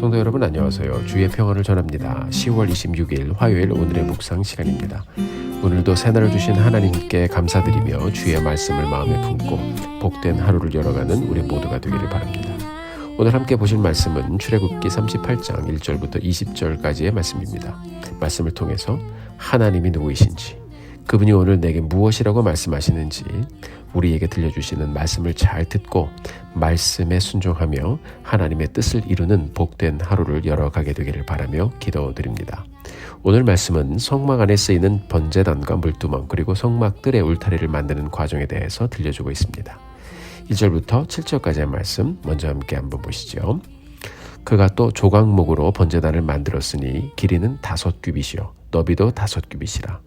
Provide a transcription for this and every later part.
성도 여러분 안녕하세요. 주의 평안을 전합니다. 10월 26일 화요일 오늘의 묵상 시간입니다. 오늘도 새날을 주신 하나님께 감사드리며 주의 말씀을 마음에 품고 복된 하루를 열어가는 우리 모두가 되기를 바랍니다. 오늘 함께 보실 말씀은 출애굽기 38장 1절부터 20절까지의 말씀입니다. 말씀을 통해서 하나님이 누구이신지, 그분이 오늘 내게 무엇이라고 말씀하시는지 우리에게 들려주시는 말씀을 잘 듣고 말씀에 순종하며 하나님의 뜻을 이루는 복된 하루를 열어가게 되기를 바라며 기도드립니다. 오늘 말씀은 성막 안에 쓰이는 번제단과 물두멍 그리고 성막들의 울타리를 만드는 과정에 대해서 들려주고 있습니다. 1절부터 7절까지의 말씀 먼저 함께 한번 보시죠. 그가 또 조각목으로 번제단을 만들었으니 길이는 5규빗이요 너비도 5규빗이라.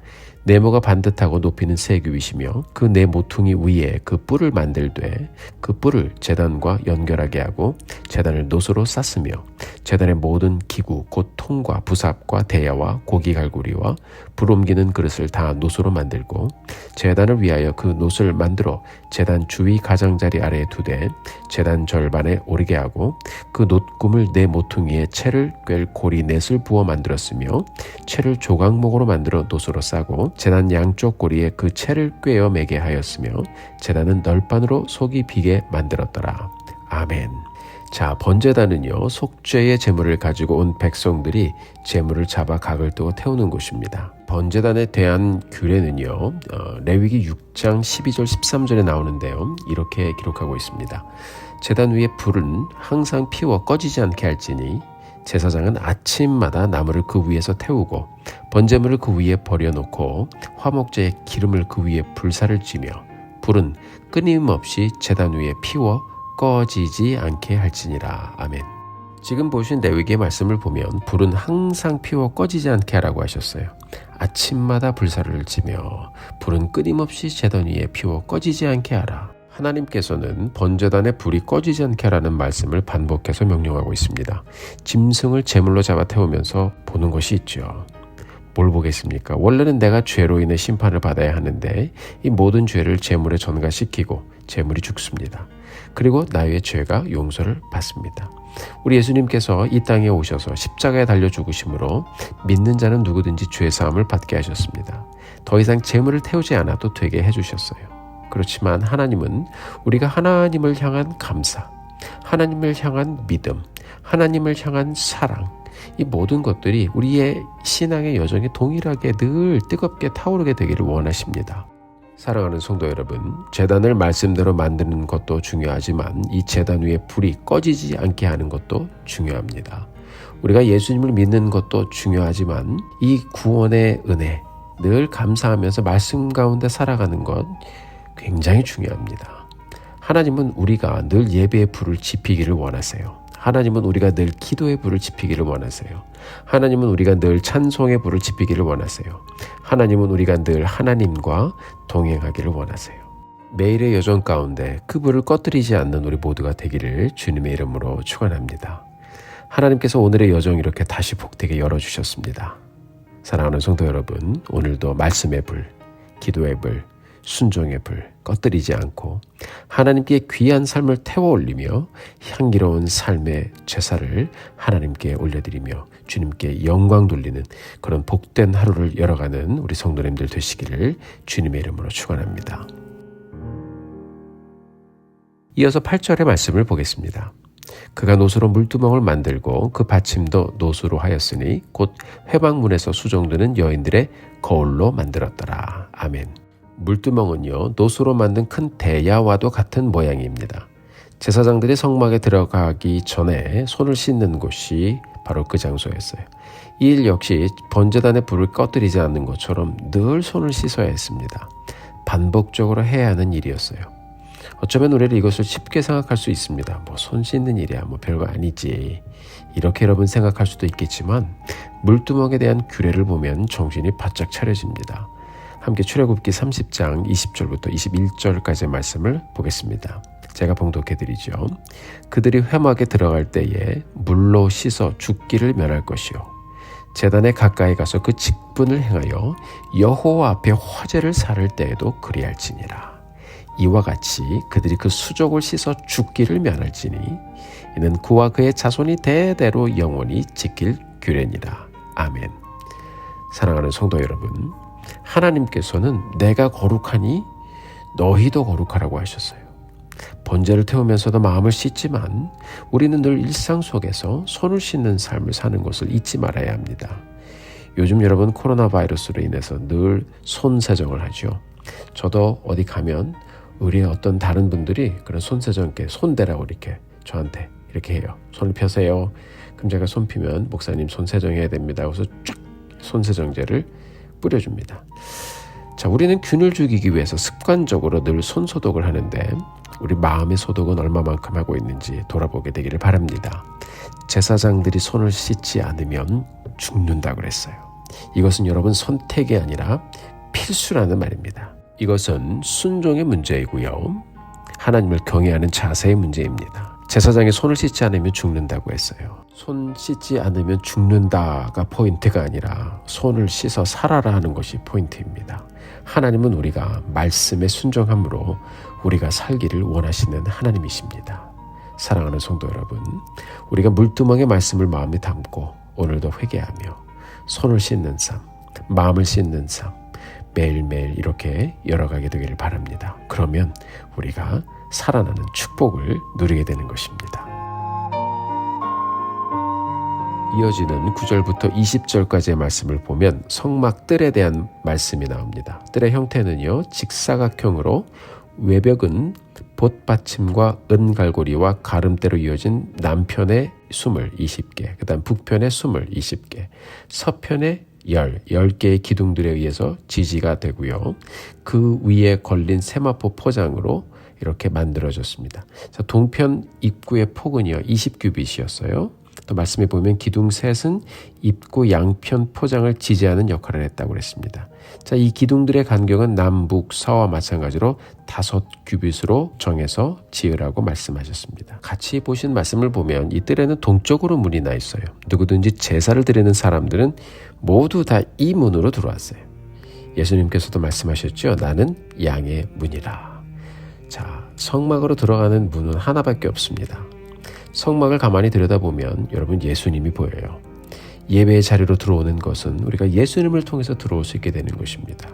네모가 반듯하고 높이는 3규빗이며 그 네 모퉁이 위에 그 뿔을 만들되 그 뿔을 제단과 연결하게 하고 제단을 노소로 쌌으며 제단의 모든 기구 곧 통과 부삽과 대야와 고기 갈고리와 불 옮기는 그릇을 다 노소로 만들고 제단을 위하여 그 노소를 만들어 제단 주위 가장자리 아래에 두되 제단 절반에 오르게 하고 그 놋꿈을 네 모퉁이에 채를 꿰 고리 넷을 부어 만들었으며 채를 조각목으로 만들어 노소로 싸고 제단 양쪽 고리에 그 채를 꿰어 매게 하였으며 제단은 널판으로 속이 비게 만들었더라. 아멘. 자, 번제단은요, 속죄의 제물을 가지고 온 백성들이 제물을 잡아 각을 뜨고 태우는 곳입니다. 번제단에 대한 규례는요, 레위기 6장 12절 13절에 나오는데요, 이렇게 기록하고 있습니다. 제단 위에 불은 항상 피워 꺼지지 않게 할지니 제사장은 아침마다 나무를 그 위에서 태우고 번제물을 그 위에 버려놓고 화목제의 기름을 그 위에 불사를 쥐며 불은 끊임없이 제단 위에 피워 꺼지지 않게 할지니라. 아멘. 지금 보신 레위기의 말씀을 보면 불은 항상 피워 꺼지지 않게 하라고 하셨어요. 아침마다 불사를 지며 불은 끊임없이 제단 위에 피워 꺼지지 않게 하라. 하나님께서는 번제단의 불이 꺼지지 않게 하라는 말씀을 반복해서 명령하고 있습니다. 짐승을 제물로 잡아 태우면서 보는 것이 있죠. 뭘 보겠습니까? 원래는 내가 죄로 인해 심판을 받아야 하는데 이 모든 죄를 제물에 전가시키고 제물이 죽습니다. 그리고 나의 죄가 용서를 받습니다. 우리 예수님께서 이 땅에 오셔서 십자가에 달려 죽으심으로 믿는 자는 누구든지 죄 사함을 받게 하셨습니다. 더 이상 제물을 태우지 않아도 되게 해주셨어요. 그렇지만 하나님은 우리가 하나님을 향한 감사, 하나님을 향한 믿음, 하나님을 향한 사랑, 이 모든 것들이 우리의 신앙의 여정에 동일하게 늘 뜨겁게 타오르게 되기를 원하십니다. 사랑하는 성도 여러분, 제단을 말씀대로 만드는 것도 중요하지만 이 제단 위에 불이 꺼지지 않게 하는 것도 중요합니다. 우리가 예수님을 믿는 것도 중요하지만 이 구원의 은혜, 늘 감사하면서 말씀 가운데 살아가는 것 굉장히 중요합니다. 하나님은 우리가 늘 예배의 불을 지피기를 원하세요. 하나님은 우리가 늘 기도의 불을 지피기를 원하세요. 하나님은 우리가 늘 찬송의 불을 지피기를 원하세요. 하나님은 우리가 늘 하나님과 동행하기를 원하세요. 매일의 여정 가운데 그 불을 꺼뜨리지 않는 우리 모두가 되기를 주님의 이름으로 축원합니다. 하나님께서 오늘의 여정 이렇게 다시 복되게 열어주셨습니다. 사랑하는 성도 여러분, 오늘도 말씀의 불, 기도의 불, 순종의 불 꺼뜨리지 않고 하나님께 귀한 삶을 태워 올리며 향기로운 삶의 제사를 하나님께 올려드리며 주님께 영광 돌리는 그런 복된 하루를 열어가는 우리 성도님들 되시기를 주님의 이름으로 축원합니다. 이어서 8절의 말씀을 보겠습니다. 그가 노소로 물두멍을 만들고 그 받침도 노소로 하였으니 곧 회막문에서 수종드는 여인들의 거울로 만들었더라. 아멘. 물두멍은요, 노소로 만든 큰 대야와도 같은 모양입니다. 제사장들이 성막에 들어가기 전에 손을 씻는 곳이 바로 그 장소였어요. 이 일 역시 번제단의 불을 꺼뜨리지 않는 것처럼 늘 손을 씻어야 했습니다. 반복적으로 해야 하는 일이었어요. 어쩌면 우리는 이것을 쉽게 생각할 수 있습니다. 손 씻는 일이야, 별거 아니지. 이렇게 여러분 생각할 수도 있겠지만 물두멍에 대한 규례를 보면 정신이 바짝 차려집니다. 함께 출애굽기 30장 20절부터 21절까지의 말씀을 보겠습니다. 제가 봉독해드리죠. 그들이 회막에 들어갈 때에 물로 씻어 죽기를 면할 것이요 제단에 가까이 가서 그 직분을 행하여 여호와 앞에 화제를 살을 때에도 그리할지니라. 이와 같이 그들이 그 수족을 씻어 죽기를 면할지니 이는 그와 그의 자손이 대대로 영원히 지킬 규례니라. 아멘. 사랑하는 성도 여러분, 하나님께서는 내가 거룩하니 너희도 거룩하라고 하셨어요. 번제를 태우면서도 마음을 씻지만 우리는 늘 일상 속에서 손을 씻는 삶을 사는 것을 잊지 말아야 합니다. 요즘 여러분 코로나 바이러스로 인해서 늘 손 세정을 하죠. 저도 어디 가면 우리 어떤 다른 분들이 그런 손 세정께 손대라고 이렇게 저한테 이렇게 해요. 손을 펴세요. 그럼 제가 손 피면 목사님 손 세정해야 됩니다. 그래서 쫙 손 세정제를 뿌려줍니다. 자, 우리는 균을 죽이기 위해서 습관적으로 늘 손 소독을 하는데 우리 마음의 소독은 얼마만큼 하고 있는지 돌아보게 되기를 바랍니다. 제사장들이 손을 씻지 않으면 죽는다고 그랬어요. 이것은 여러분 선택이 아니라 필수라는 말입니다. 이것은 순종의 문제이고요. 하나님을 경외하는 자세의 문제입니다. 제사장이 손을 씻지 않으면 죽는다고 했어요. 손 씻지 않으면 죽는다가 포인트가 아니라 손을 씻어 살아라 하는 것이 포인트입니다. 하나님은 우리가 말씀에 순종함으로 우리가 살기를 원하시는 하나님이십니다. 사랑하는 성도 여러분, 우리가 물두멍의 말씀을 마음에 담고 오늘도 회개하며 손을 씻는 삶, 마음을 씻는 삶, 매일매일 이렇게 열어가게 되기를 바랍니다. 그러면 우리가 살아나는 축복을 누리게 되는 것입니다. 이어지는 9절부터 20절까지의 말씀을 보면 성막 뜰에 대한 말씀이 나옵니다. 뜰의 형태는요, 직사각형으로 외벽은 봇받침과 은갈고리와 가름대로 이어진 남편의 수물 20개, 그 다음 북편의 수물 20개, 서편의 10개의 기둥들에 의해서 지지가 되고요. 그 위에 걸린 세마포 포장으로 이렇게 만들어졌습니다. 자, 동편 입구의 폭은요 20규빗이었어요. 또 말씀해 보면 기둥 셋은 입구 양편 포장을 지지하는 역할을 했다고 그랬습니다. 자, 이 기둥들의 간격은 남북 서와 마찬가지로 5규빗으로 정해서 지으라고 말씀하셨습니다. 같이 보신 말씀을 보면 이 뜰에는 동쪽으로 문이 나 있어요. 누구든지 제사를 드리는 사람들은 모두 다 이 문으로 들어왔어요. 예수님께서도 말씀하셨죠. 나는 양의 문이라. 자, 성막으로 들어가는 문은 하나밖에 없습니다. 성막을 가만히 들여다보면 여러분 예수님이 보여요. 예배의 자리로 들어오는 것은 우리가 예수님을 통해서 들어올 수 있게 되는 것입니다.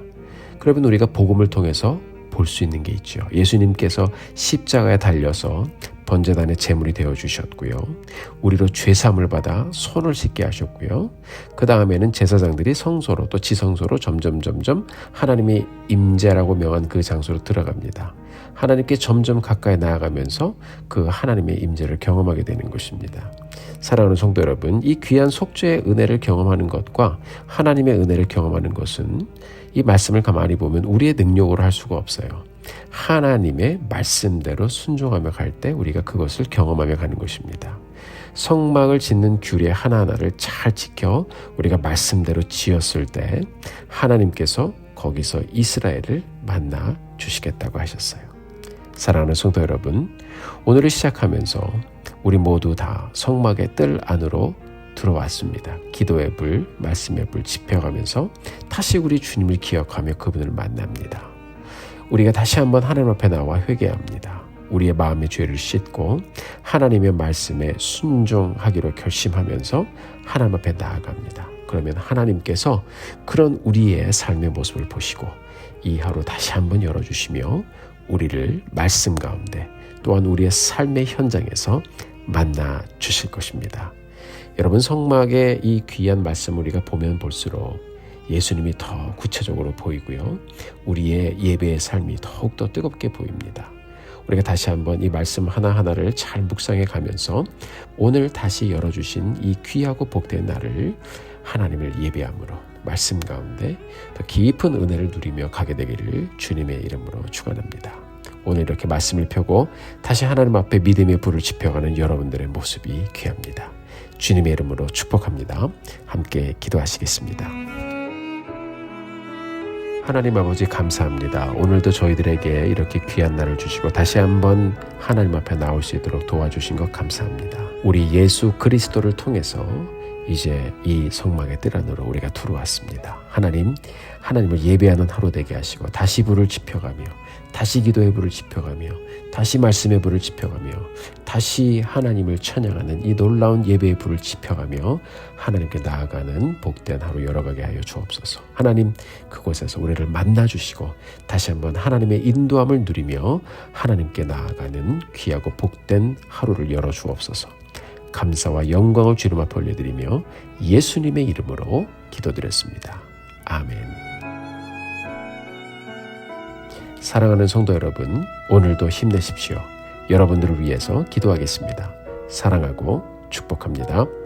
그러면 우리가 복음을 통해서 볼 수 있는 게 있죠. 예수님께서 십자가에 달려서 번제단의 제물이 되어주셨고요. 우리로 죄사함을 받아 손을 씻게 하셨고요. 그 다음에는 제사장들이 성소로 또 지성소로 점점 하나님이 임재라고 명한 그 장소로 들어갑니다. 하나님께 점점 가까이 나아가면서 그 하나님의 임재를 경험하게 되는 것입니다. 사랑하는 성도 여러분, 이 귀한 속죄의 은혜를 경험하는 것과 하나님의 은혜를 경험하는 것은 이 말씀을 가만히 보면 우리의 능력으로 할 수가 없어요. 하나님의 말씀대로 순종하며 갈 때 우리가 그것을 경험하며 가는 것입니다. 성막을 짓는 규례 하나하나를 잘 지켜 우리가 말씀대로 지었을 때 하나님께서 거기서 이스라엘을 만나 주시겠다고 하셨어요. 사랑하는 성도 여러분, 오늘을 시작하면서 우리 모두 다 성막의 뜰 안으로 들어왔습니다. 기도의 불, 말씀의 불 지펴가면서 다시 우리 주님을 기억하며 그분을 만납니다. 우리가 다시 한번 하나님 앞에 나와 회개합니다. 우리의 마음의 죄를 씻고 하나님의 말씀에 순종하기로 결심하면서 하나님 앞에 나아갑니다. 그러면 하나님께서 그런 우리의 삶의 모습을 보시고 이 하루 다시 한번 열어주시며 우리를 말씀 가운데 또한 우리의 삶의 현장에서 만나 주실 것입니다. 여러분, 성막의 이 귀한 말씀 우리가 보면 볼수록 예수님이 더 구체적으로 보이고요. 우리의 예배의 삶이 더욱더 뜨겁게 보입니다. 우리가 다시 한번 이 말씀 하나하나를 잘 묵상해 가면서 오늘 다시 열어주신 이 귀하고 복된 날을 하나님을 예배함으로 말씀 가운데 더 깊은 은혜를 누리며 가게 되기를 주님의 이름으로 축원합니다. 오늘 이렇게 말씀을 펴고 다시 하나님 앞에 믿음의 불을 지펴가는 여러분들의 모습이 귀합니다. 주님의 이름으로 축복합니다. 함께 기도하시겠습니다. 하나님 아버지 감사합니다. 오늘도 저희들에게 이렇게 귀한 날을 주시고 다시 한번 하나님 앞에 나올 수 있도록 도와주신 것 감사합니다. 우리 예수 그리스도를 통해서 이제 이 성막의 뜰 안으로 우리가 들어왔습니다. 하나님을 예배하는 하루 되게 하시고 다시 불을 지펴가며 다시 기도의 불을 지펴가며 다시 말씀의 불을 지펴가며 다시 하나님을 찬양하는 이 놀라운 예배의 불을 지펴가며 하나님께 나아가는 복된 하루 열어가게 하여 주옵소서. 하나님, 그곳에서 우리를 만나주시고 다시 한번 하나님의 인도함을 누리며 하나님께 나아가는 귀하고 복된 하루를 열어주옵소서. 감사와 영광을 주님 앞에 올려드리며 예수님의 이름으로 기도드렸습니다. 아멘. 사랑하는 성도 여러분, 오늘도 힘내십시오. 여러분들을 위해서 기도하겠습니다. 사랑하고 축복합니다.